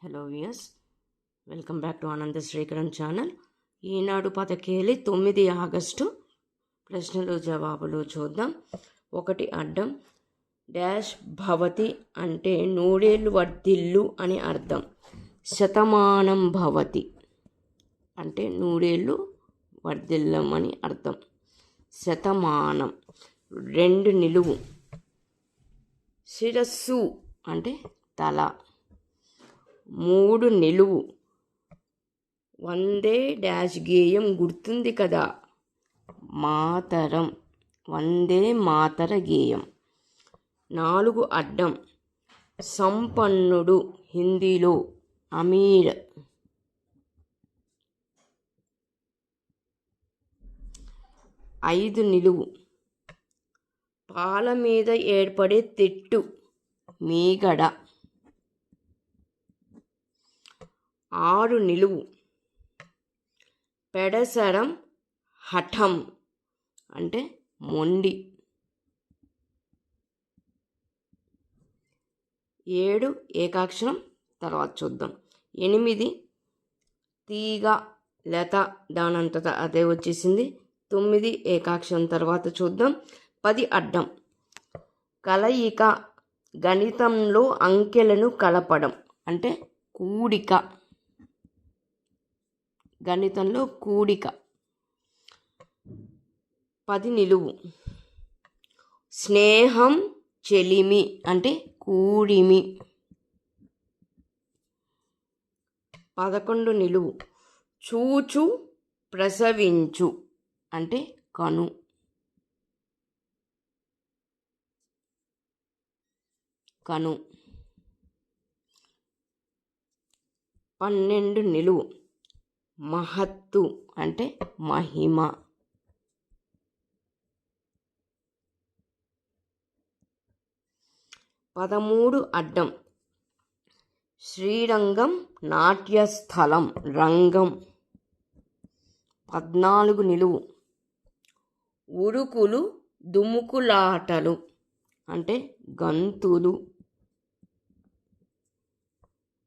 Hello viewers, welcome back to ఆనంద Srikaran channel. ఈనాడు పతకేలి 9 August ప్రశ్నలు జవాబులు చూద్దాం. ఒకటి అడ్డం. డాష్ భవతి అంటే నూరేళ్ళు వర్ధిల్లు అని అర్థం. శతమానం భవతి అంటే నూరేళ్ళు వర్ధిల్లం అని అర్థం. శతమానం. 2 నిలువు. శిరస్సు అంటే తల. 3 నిలువు. వందే డాష్ గేయం గుర్తుంది కదా, మాతరం. వందే మాతర గేయం. 4 అడ్డం. సంపన్నుడు హిందీలో అమీర్. 5 నిలువు. పాల మీద ఏర్పడే తెట్టు మీగడ. 6 నిలువు. పెడసరం హఠం అంటే మొండి. 7 ఏకాక్షరం తర్వాత చూద్దాం. 8 తీగ లత, దానంతట అదే వచ్చేసింది. 9 ఏకాక్షరం తర్వాత చూద్దాం. 10 అడ్డం. కలయిక, గణితంలో అంకెలను కలపడం అంటే కూడిక. గణితంలో కూడిక. 10 నిలువు. స్నేహం చెలిమి అంటే కూడిమి. 11 నిలువు. చూచు ప్రసవించు అంటే కను. 12 నిలువు. మహత్తు అంటే మహిమ. 13 అడ్డం. శ్రీరంగం నాట్యస్థలం రంగం. 14 నిలువు. ఉరుకులు దుముకులాటలు అంటే గంతులు.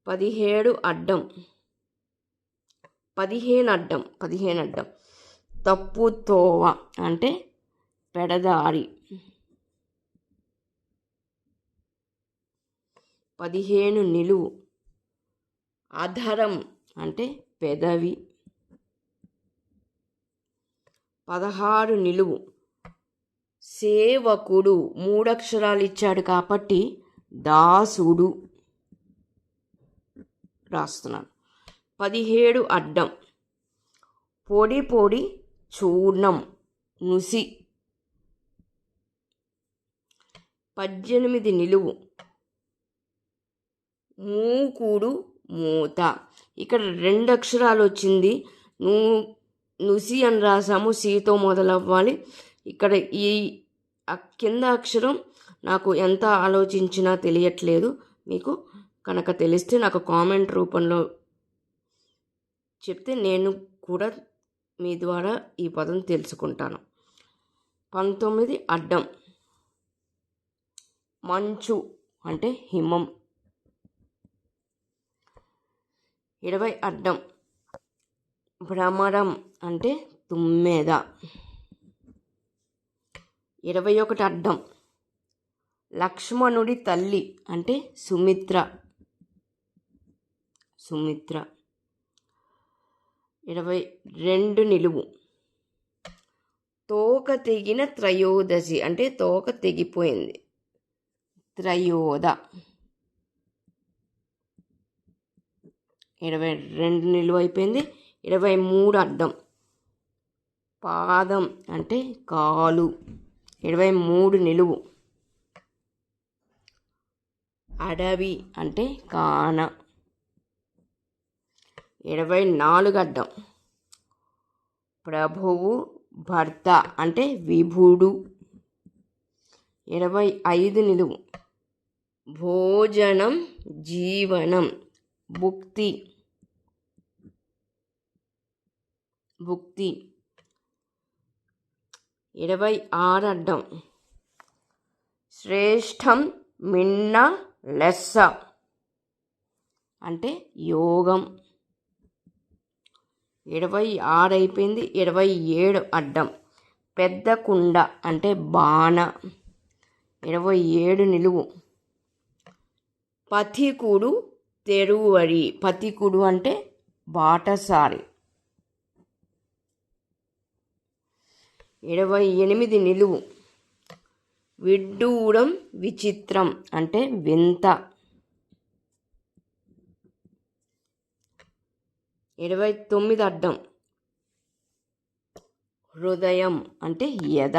15 అడ్డం. 15 అడ్డం. తప్పుతోవ అంటే పెడదారి. 15 నిలువు. అధరం అంటే పెదవి. 16 నిలువు. సేవకుడు 3 అక్షరాలు ఇచ్చాడు కాబట్టి దాసుడు రాస్తున్నాను. 17 అడ్డం. పొడి పొడి చూర్ణం నుసి. 18 నిలువు. మూకుడు మూత. ఇక్కడ 2 అక్షరాలు వచ్చింది. నుసి అని రాసాము, సీతో మొదలవ్వాలి. ఇక్కడ ఈ కింద అక్షరం నాకు ఎంత ఆలోచించినా తెలియట్లేదు. మీకు కనుక తెలిస్తే నాకు కామెంట్ రూపంలో చెప్తే నేను కూడా మీ ద్వారా ఈ పదం తెలుసుకుంటాను. 19 అడ్డం. మంచు అంటే హిమం. 20 అడ్డం. భ్రమరం అంటే తుమ్మెద. 21 అడ్డం. లక్ష్మణుడి తల్లి అంటే సుమిత్ర. 22 నిలువు. తోక తెగిన త్రయోదశి అంటే తోక తెగిపోయింది. త్రయోద. 22 నిలువు అయిపోయింది. 23 అడ్డం. పాదం అంటే కాలు. 23 నిలువు. అడవి అంటే కాన. 24 అడ్డం. ప్రభువు భర్త అంటే విభుడు. 25 నిలువు. భోజనం జీవనం భుక్తి. 26 అడ్డం. శ్రేష్టం మిన్న లెస్స అంటే యోగం. 26 అయిపోయింది. 27 అడ్డం. పెద్ద కుండ అంటే బాణ. 27 నిలువు. పథికుడు తెరువరి. పథికుడు అంటే బాటసారి. 28 నిలువు. విడ్డూరం విచిత్రం అంటే వింత. 29 అడ్డం. హృదయం అంటే ఎద.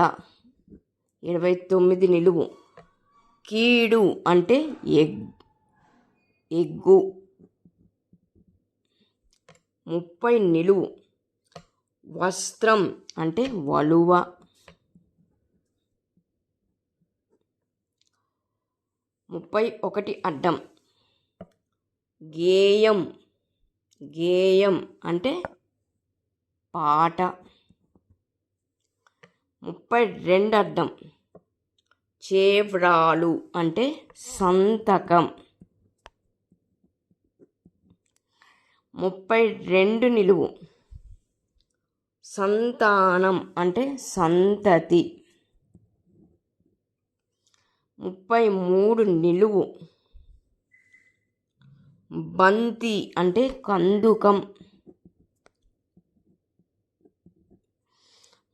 29 నిలువు. కీడు అంటే ఎగ్గు. 30 నిలువు. వస్త్రం అంటే వలువ. 31 అడ్డం. గేయం. గేయం అంటే పాట. 32 అడ్డం. చేవ్రాలు అంటే సంతకం. 32 నిలువు. సంతానం అంటే సంతతి. 33 నిలువు. బంతి అంటే కందుకం.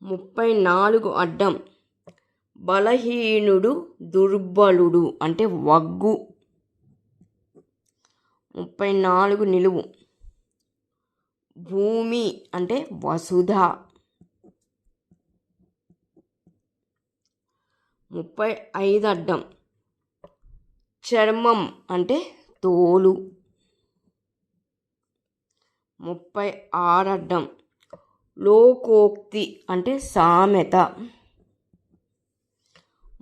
34 అడ్డం. బలహీనుడు దుర్బలుడు అంటే వగ్గు. 34 నిలువు. భూమి అంటే వసుధ. 35 అడ్డం. చర్మం అంటే తోలు. 36 అడ్డం. లోకోక్తి అంటే సామెత.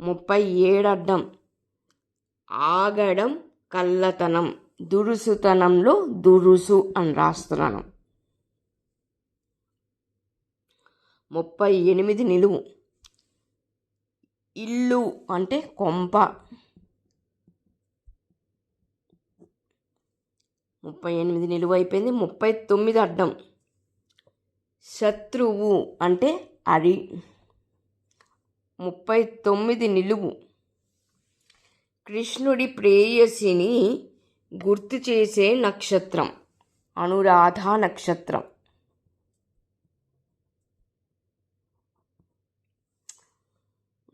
37 అడ్డం. ఆగడం కల్లతనం. దురుసుతనంలో దురుసు అని రాస్తున్నాను. 38 నిలువు. ఇల్లు అంటే కొంప. 38 నిలువు అయిపోయింది. 39 అడ్డం. శత్రువు అంటే అరి. 39 నిలువు. కృష్ణుడి ప్రేయసిని గుర్తు చేసే నక్షత్రం అనురాధ నక్షత్రం.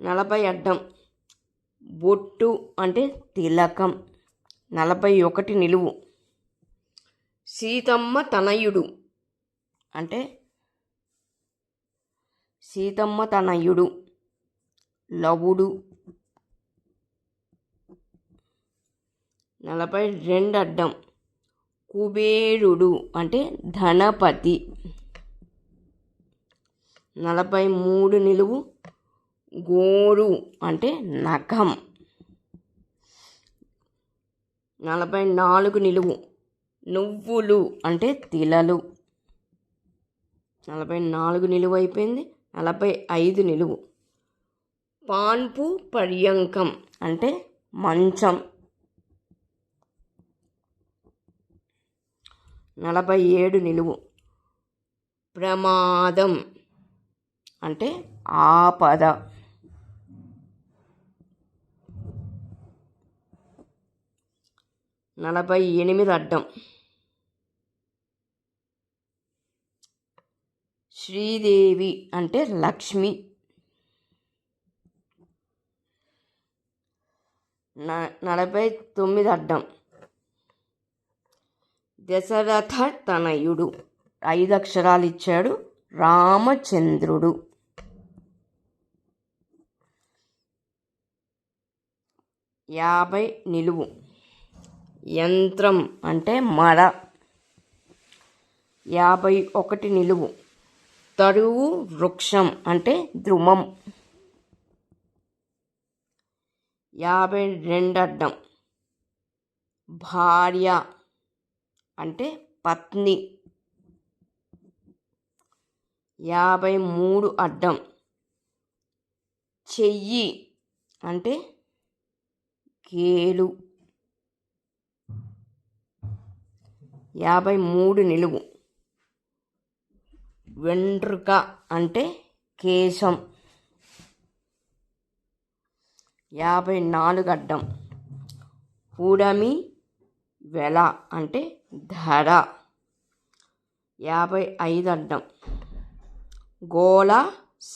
40 అడ్డం. బొట్టు అంటే తిలకం. 41 నిలువు. సీతమ్మ తనయుడు అంటే సీతమ్మ తనయుడు లవుడు. 42 అడ్డం. కుబేరుడు అంటే ధనపతి. 43 నిలువు. గోరు అంటే నఖం. 44 నిలువు. నువ్వులు అంటే తిలలు. 44 నిలువు అయిపోయింది. 45 నిలువు. పాన్పు పర్యంకం అంటే మంచం. 47 నిలువు. ప్రమాదం అంటే ఆపద. 48 అడ్డం. శ్రీదేవి అంటే లక్ష్మి. 49 అడ్డం. దశరథ తనయుడు. 5 అక్షరాలు ఇచ్చాడు. రామచంద్రుడు. 50 నిలువు. యంత్రం అంటే మర. 51 నిలువు. తరువు వృక్షం అంటే ద్రుమం. 52 అడ్డం. భార్య అంటే పత్ని. 53 అడ్డం. చెయ్యి అంటే కేలు. 53 నిలువు. వెంట్రుక అంటే కేశం. 54 అడ్డం. ఉడమి వెల అంటే ధర. 55 అడ్డం. గోళ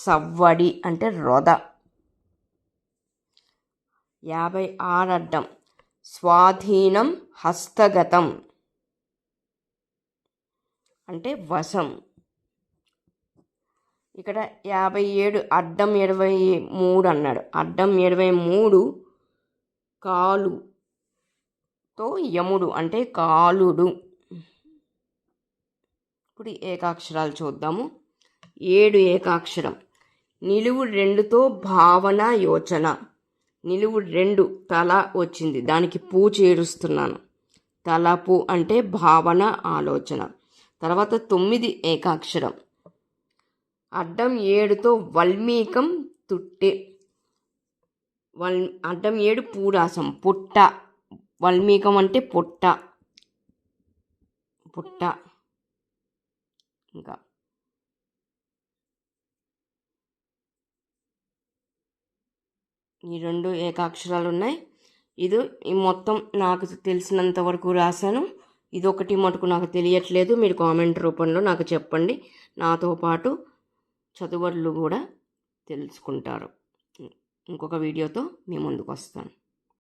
సవ్వడి అంటే రొద. 56 అడ్డం. స్వాధీనం హస్తగతం అంటే వశం. ఇక్కడ 57 అడ్డం 23 అన్నాడు. అడ్డం 23 కాలుతో యముడు అంటే కాలుడు. ఇప్పుడు ఏకాక్షరాలు చూద్దాము. 7 ఏకాక్షరం. నిలువు 2తో భావన యోచన. నిలువు 2 తల వచ్చింది, దానికి పూ చేరుస్తున్నాను. తలపు అంటే భావన ఆలోచన. తర్వాత 9 ఏకాక్షరం. అడ్డం 7తో వల్మీకం తుట్టె. అడ్డం 7 పూరాసం పుట్ట. వల్మీకం అంటే పుట్ట. పుట్ట. ఇంకా ఈ 2 ఏకాక్షరాలు ఉన్నాయి. ఈ మొత్తం నాకు తెలిసినంత వరకు రాశాను. ఇదొకటి మటుకు నాకు తెలియట్లేదు. మీరు కామెంట్ రూపంలో నాకు చెప్పండి. నాతో పాటు చదువర్లు కూడా తెలుసుకుంటారు. ఇంకొక వీడియోతో మీ ముందుకు వస్తాను.